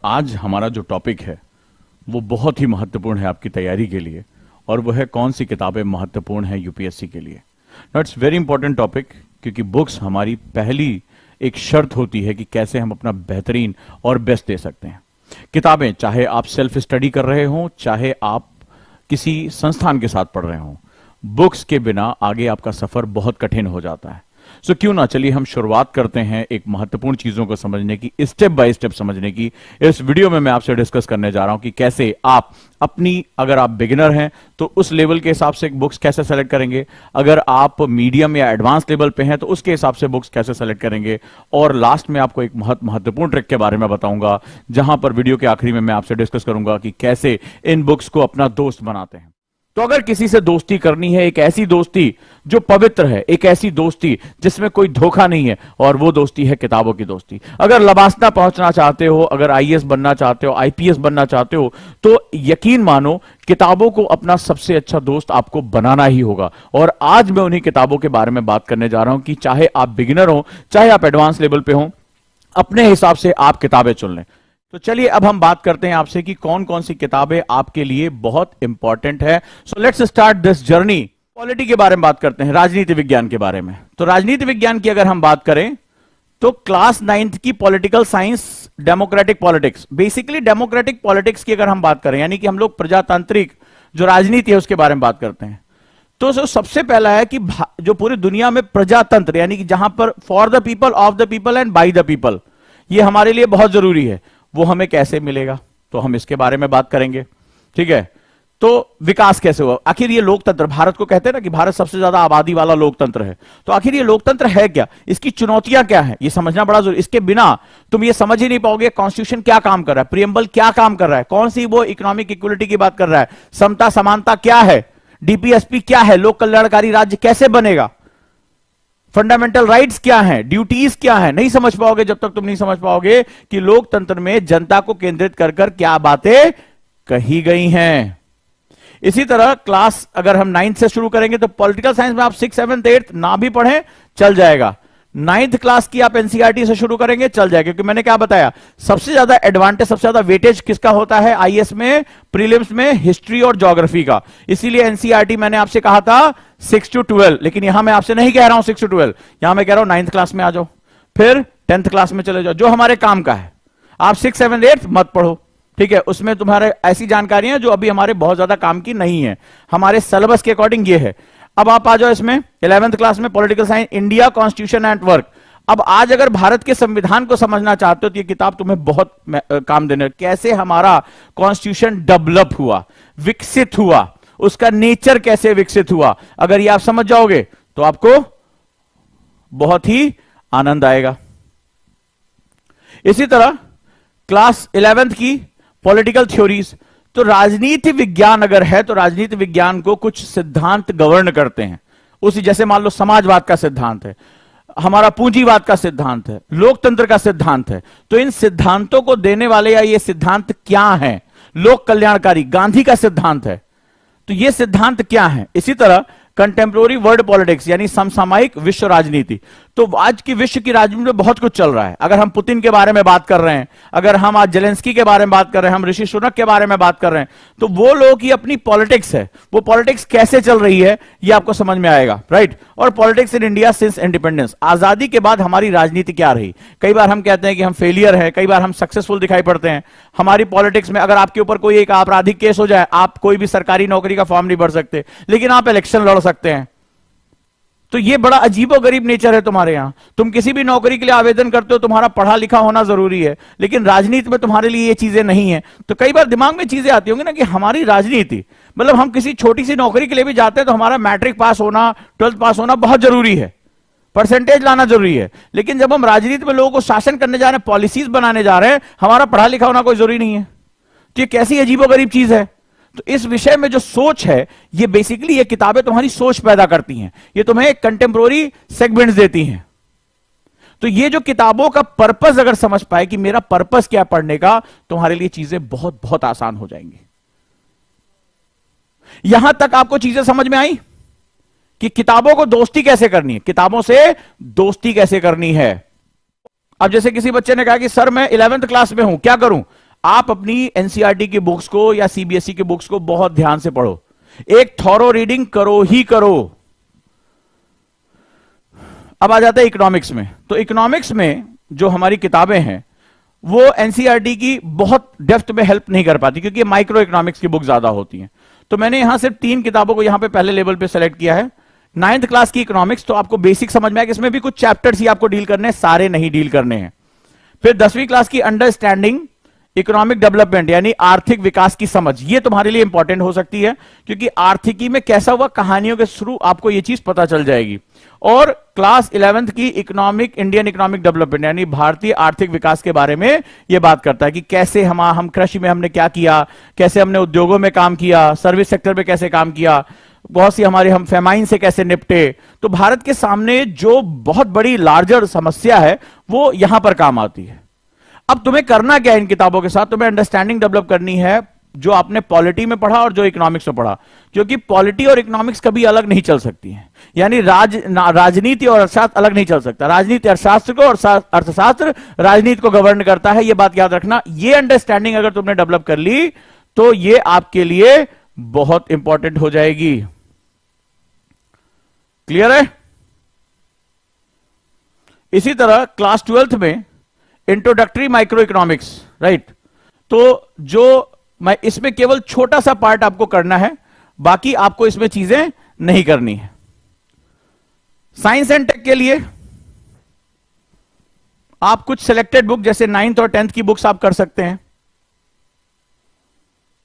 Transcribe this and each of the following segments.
आज हमारा जो टॉपिक है वो बहुत ही महत्वपूर्ण है आपकी तैयारी के लिए, और वो है कौन सी किताबें महत्वपूर्ण हैं यूपीएससी के लिए। इट्स वेरी इंपॉर्टेंट टॉपिक, क्योंकि बुक्स हमारी पहली एक शर्त होती है कि कैसे हम अपना बेहतरीन और बेस्ट दे सकते हैं। किताबें, चाहे आप सेल्फ स्टडी कर रहे हो, चाहे आप किसी संस्थान के साथ पढ़ रहे हो, बुक्स के बिना आगे आपका सफर बहुत कठिन हो जाता है। सो क्यों ना चलिए हम शुरुआत करते हैं एक महत्वपूर्ण चीजों को समझने की, स्टेप बाय स्टेप समझने की। इस वीडियो में मैं आपसे डिस्कस करने जा रहा हूं कि कैसे आप अपनी, अगर आप बिगिनर हैं तो उस लेवल के हिसाब से बुक्स कैसे सेलेक्ट करेंगे, अगर आप मीडियम या एडवांस लेवल पे हैं तो उसके हिसाब से बुक्स कैसे सेलेक्ट करेंगे, और लास्ट में आपको एक महत्वपूर्ण ट्रिक के बारे में बताऊंगा, जहां पर वीडियो के आखिरी में मैं आपसे डिस्कस करूंगा कि कैसे इन बुक्स को अपना दोस्त बनाते हैं। तो अगर किसी से दोस्ती करनी है, एक ऐसी दोस्ती जो पवित्र है, एक ऐसी दोस्ती जिसमें कोई धोखा नहीं है, और वो दोस्ती है किताबों की दोस्ती। अगर लबासना पहुंचना चाहते हो, अगर आईएएस बनना चाहते हो, आईपीएस बनना चाहते हो, तो यकीन मानो किताबों को अपना सबसे अच्छा दोस्त आपको बनाना ही होगा। और आज मैं उन्हीं किताबों के बारे में बात करने जा रहा हूं कि चाहे आप बिगिनर हो, चाहे आप एडवांस लेवल पे हो, अपने हिसाब से आप किताबें चुन लें। तो चलिए अब हम बात करते हैं आपसे कि कौन कौन सी किताबें आपके लिए बहुत इंपॉर्टेंट है। So let's start this journey. Polity के बारे में बात करते हैं, राजनीति विज्ञान के बारे में। तो राजनीति विज्ञान की अगर हम बात करें तो क्लास 9th की political science, democratic politics, basically democratic politics की अगर हम बात करें, यानी कि हम लोग प्रजातांत्रिक जो राजनीति है उसके बारे में बात करते हैं, तो सबसे पहला है कि जो पूरी दुनिया में प्रजातंत्र, यानी कि जहां पर for the people, of the people and by the people, ये हमारे लिए बहुत जरूरी है। वो हमें कैसे मिलेगा, तो हम इसके बारे में बात करेंगे। ठीक है, तो विकास कैसे हुआ, आखिर ये लोकतंत्र, भारत को कहते हैं ना कि भारत सबसे ज्यादा आबादी वाला लोकतंत्र है, तो आखिर ये लोकतंत्र है क्या, इसकी चुनौतियां क्या है, ये समझना बड़ा जरूरी। इसके बिना तुम ये समझ ही नहीं पाओगे कॉन्स्टिट्यूशन क्या काम कर रहा है, प्रियम्बल क्या काम कर रहा है, कौन सी वो इकोनॉमिक इक्वलिटी की बात कर रहा है, समता समानता क्या है, डीपीएसपी क्या है, लोक कल्याणकारी राज्य कैसे बनेगा, फंडामेंटल राइट्स क्या हैं, ड्यूटीज क्या हैं, नहीं समझ पाओगे जब तक तुम नहीं समझ पाओगे कि लोकतंत्र में जनता को केंद्रित कर कर क्या बातें कही गई हैं। इसी तरह क्लास अगर हम 9th से शुरू करेंगे तो पॉलिटिकल साइंस में आप 6th 7th 8th ना भी पढ़ें चल जाएगा। 9th क्लास की आप एनसीईआरटी से शुरू करेंगे चल जाएगा, क्योंकि मैंने क्या बताया, सबसे ज्यादा एडवांटेज, सबसे ज्यादा वेटेज किसका होता है आईएएस में, प्रीलिम्स में, हिस्ट्री और ज्योग्राफी का। इसीलिए एनसीईआरटी मैंने आपसे कहा था 6 to 12, लेकिन यहां मैं आपसे नहीं कह रहा हूं 6 to 12, यहां मैं कह रहा हूं 9th क्लास में आ जाओ, फिर 10th क्लास में चले जाओ, जो हमारे काम का है। आप 6 7 8 मत पढ़ो, ठीक है, उसमें तुम्हारे ऐसी जानकारियां जो अभी हमारे बहुत ज्यादा काम की नहीं है, हमारे सिलेबस के अकॉर्डिंग ये है। अब आप आ जाओ इसमें 11th क्लास में political science, India, constitution and work. अब आज अगर भारत के संविधान को समझना चाहते हो तो ये किताब तुम्हें बहुत काम देने, कैसे हमारा कॉन्स्टिट्यूशन डेवलप हुआ, विकसित हुआ, उसका नेचर कैसे विकसित हुआ, अगर ये आप समझ जाओगे तो आपको बहुत ही आनंद आएगा। इसी तरह क्लास 11th की पॉलिटिकल थ्योरीज, तो राजनीति विज्ञान अगर है तो राजनीति विज्ञान को कुछ सिद्धांत गवर्न करते हैं उसी, जैसे मान लो समाजवाद का सिद्धांत है, हमारा पूंजीवाद का सिद्धांत है, लोकतंत्र का सिद्धांत है, तो इन सिद्धांतों को देने वाले या ये सिद्धांत क्या हैं, लोक कल्याणकारी गांधी का सिद्धांत है, तो ये सिद्धांत क्या है। इसी तरह कंटेम्प्रोरी वर्ल्ड पॉलिटिक्स, यानी समसामयिक विश्व राजनीति, तो आज की विश्व की राजनीति में बहुत कुछ चल रहा है। अगर हम पुतिन के बारे में बात कर रहे हैं, अगर हम आज जेलेंस्की के बारे में बात कर रहे हैं, हम ऋषि सुनक के बारे में बात कर रहे हैं, तो वो लोगों की अपनी पॉलिटिक्स है, वो पॉलिटिक्स कैसे चल रही है ये आपको समझ में आएगा, राइट। और politics in India since independence, आजादी के बाद हमारी राजनीति क्या रही। कई बार हम कहते हैं कि हम फेलियर है, कई बार हम सक्सेसफुल दिखाई पड़ते हैं हमारी पॉलिटिक्स में। अगर आपके ऊपर कोई एक आपराधिक केस हो जाए, आप कोई भी सरकारी नौकरी का फॉर्म नहीं भर सकते, लेकिन आप इलेक्शन लड़ सकते हैं, तो ये बड़ा अजीबोगरीब नेचर है तुम्हारे यहां। तुम किसी भी नौकरी के लिए आवेदन करते हो, तुम्हारा पढ़ा लिखा होना जरूरी है, लेकिन राजनीति में तुम्हारे लिए ये चीजें नहीं है। तो कई बार दिमाग में चीजें आती होंगी ना कि हमारी राजनीति, मतलब हम किसी छोटी सी नौकरी के लिए भी जाते हैं तो हमारा मैट्रिक पास होना, 12th पास होना बहुत जरूरी है, परसेंटेज लाना जरूरी है, लेकिन जब हम राजनीति में लोगों को शासन करने जा रहे हैं, पॉलिसीज बनाने जा रहे हैं, हमारा पढ़ा लिखा होना कोई जरूरी नहीं है। तो ये कैसी अजीबोगरीब चीज है। तो इस विषय में जो सोच है, ये बेसिकली ये किताबें तुम्हारी सोच पैदा करती हैं, ये तुम्हें कंटेम्प्रोरी सेगमेंट्स देती हैं। तो ये जो किताबों का पर्पस अगर समझ पाए कि मेरा पर्पस क्या पढ़ने का, तुम्हारे लिए चीजें बहुत बहुत आसान हो जाएंगी। यहां तक आपको चीजें समझ में आई कि किताबों को दोस्ती कैसे करनी है, किताबों से दोस्ती कैसे करनी है। अब जैसे किसी बच्चे ने कहा कि सर मैं 11th क्लास में हूं, क्या करूं। आप अपनी एनसीईआरटी की बुक्स को या सीबीएसई की बुक्स को बहुत ध्यान से पढ़ो, एक थॉरो रीडिंग करो ही करो। अब आ जाता है इकोनॉमिक्स में। तो इकोनॉमिक्स में जो हमारी किताबें हैं वो एनसीईआरटी की बहुत डेप्थ में हेल्प नहीं कर पाती, क्योंकि माइक्रो इकोनॉमिक्स की बुक ज्यादा होती हैं। तो मैंने यहां सिर्फ 3 किताबों को यहां पे पहले लेवल पे सेलेक्ट किया है। 9th क्लास की इकोनॉमिक्स, तो आपको बेसिक समझ में आया कि इसमें भी कुछ चैप्टर्स ही आपको डील करने हैं, सारे नहीं डील करने हैं। फिर 10वीं क्लास की अंडरस्टैंडिंग इकोनॉमिक डेवलपमेंट, यानी आर्थिक विकास की समझ, ये तुम्हारे लिए इंपॉर्टेंट हो सकती है, क्योंकि आर्थिकी में कैसा हुआ, कहानियों के थ्रू आपको ये चीज पता चल जाएगी। और क्लास 11th की इकोनॉमिक, इंडियन इकोनॉमिक डेवलपमेंट, यानी भारतीय आर्थिक विकास के बारे में ये बात करता है कि कैसे हम कृषि में हमने क्या किया, कैसे हमने उद्योगों में काम किया, सर्विस सेक्टर में कैसे काम किया, बहुत सी हमारे हम फेमाइन से कैसे निपटे। तो भारत के सामने जो बहुत बड़ी लार्जर समस्या है वो यहां पर काम आती है। अब तुम्हें करना क्या है इन किताबों के साथ, तुम्हें अंडरस्टैंडिंग डेवलप करनी है जो आपने पॉलिटी में पढ़ा और जो इकोनॉमिक्स में पढ़ा, क्योंकि पॉलिटी और इकोनॉमिक्स कभी अलग नहीं चल सकती हैं। यानी राजनीति और अर्थशास्त्र अलग नहीं चल सकता। राजनीति अर्थशास्त्र को और अर्थशास्त्र राजनीति को गवर्न करता है, यह बात याद रखना। ये अंडरस्टैंडिंग अगर तुमने डेवलप कर ली तो ये आपके लिए बहुत इंपॉर्टेंट हो जाएगी। क्लियर है? इसी तरह क्लास 12th में इंट्रोडक्टरी माइक्रो इकोनॉमिक्स, राइट। तो जो मैं इसमें केवल छोटा सा पार्ट आपको करना है, बाकी आपको इसमें चीजें नहीं करनी है। साइंस एंड टेक के लिए आप कुछ सिलेक्टेड बुक जैसे 9th और 10th की बुक्स आप कर सकते हैं,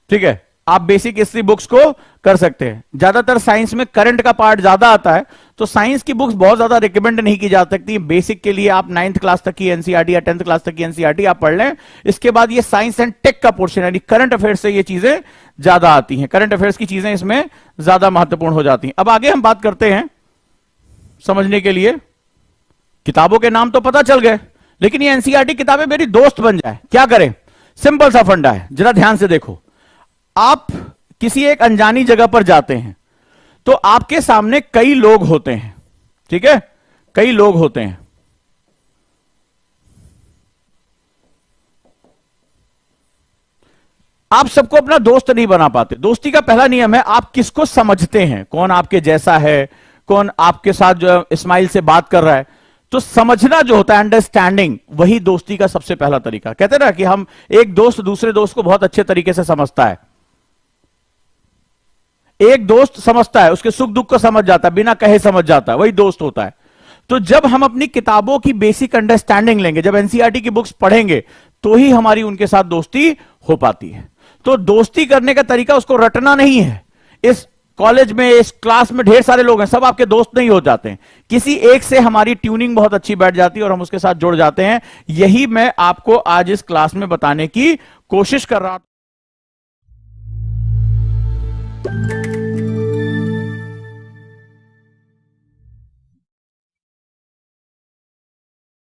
ठीक है। आप बेसिक हिस्ट्री बुक्स को कर सकते हैं। ज्यादातर साइंस में करंट का पार्ट ज्यादा आता है, तो साइंस की बुक्स बहुत ज्यादा रिकमेंड नहीं की जा सकती। बेसिक के लिए आप 9th क्लास तक की एनसीईआरटी या 10th क्लास तक की एनसीईआरटी आप पढ़ लें। इसके बाद ये साइंस एंड टेक का पोर्शन, यानी करंट अफेयर्स से ये चीजें ज्यादा आती हैं, करंट अफेयर्स की चीजें इसमें ज्यादा महत्वपूर्ण हो जाती हैं। अब आगे हम बात करते हैं समझने के लिए, किताबों के नाम तो पता चल गए, लेकिन ये एनसीईआरटी किताबें मेरी दोस्त बन जाए, क्या करें? सिंपल सा फंडा है, जरा ध्यान से देखो। आप किसी एक अनजानी जगह पर जाते हैं तो आपके सामने कई लोग होते हैं, ठीक है, कई लोग होते हैं। आप सबको अपना दोस्त नहीं बना पाते। दोस्ती का पहला नियम है आप किसको समझते हैं, कौन आपके जैसा है, कौन आपके साथ जो स्माइल से बात कर रहा है। तो समझना जो होता है, अंडरस्टैंडिंग, वही दोस्ती का सबसे पहला तरीका। कहते ना कि हम एक दोस्त दूसरे दोस्त को बहुत अच्छे तरीके से समझता है। एक दोस्त समझता है, उसके सुख दुख को समझ जाता है, बिना कहे समझ जाता है, वही दोस्त होता है। तो जब हम अपनी किताबों की बेसिक अंडरस्टैंडिंग लेंगे, जब एनसीईआरटी की बुक्स पढ़ेंगे, तो ही हमारी उनके साथ दोस्ती हो पाती है। तो दोस्ती करने का तरीका उसको रटना नहीं है। इस कॉलेज में, इस क्लास में ढेर सारे लोग हैं, सब आपके दोस्त नहीं हो जाते हैं। किसी एक से हमारी ट्यूनिंग बहुत अच्छी बैठ जाती है और हम उसके साथ जुड़ जाते हैं। यही मैं आपको आज इस क्लास में बताने की कोशिश कर रहा हूं।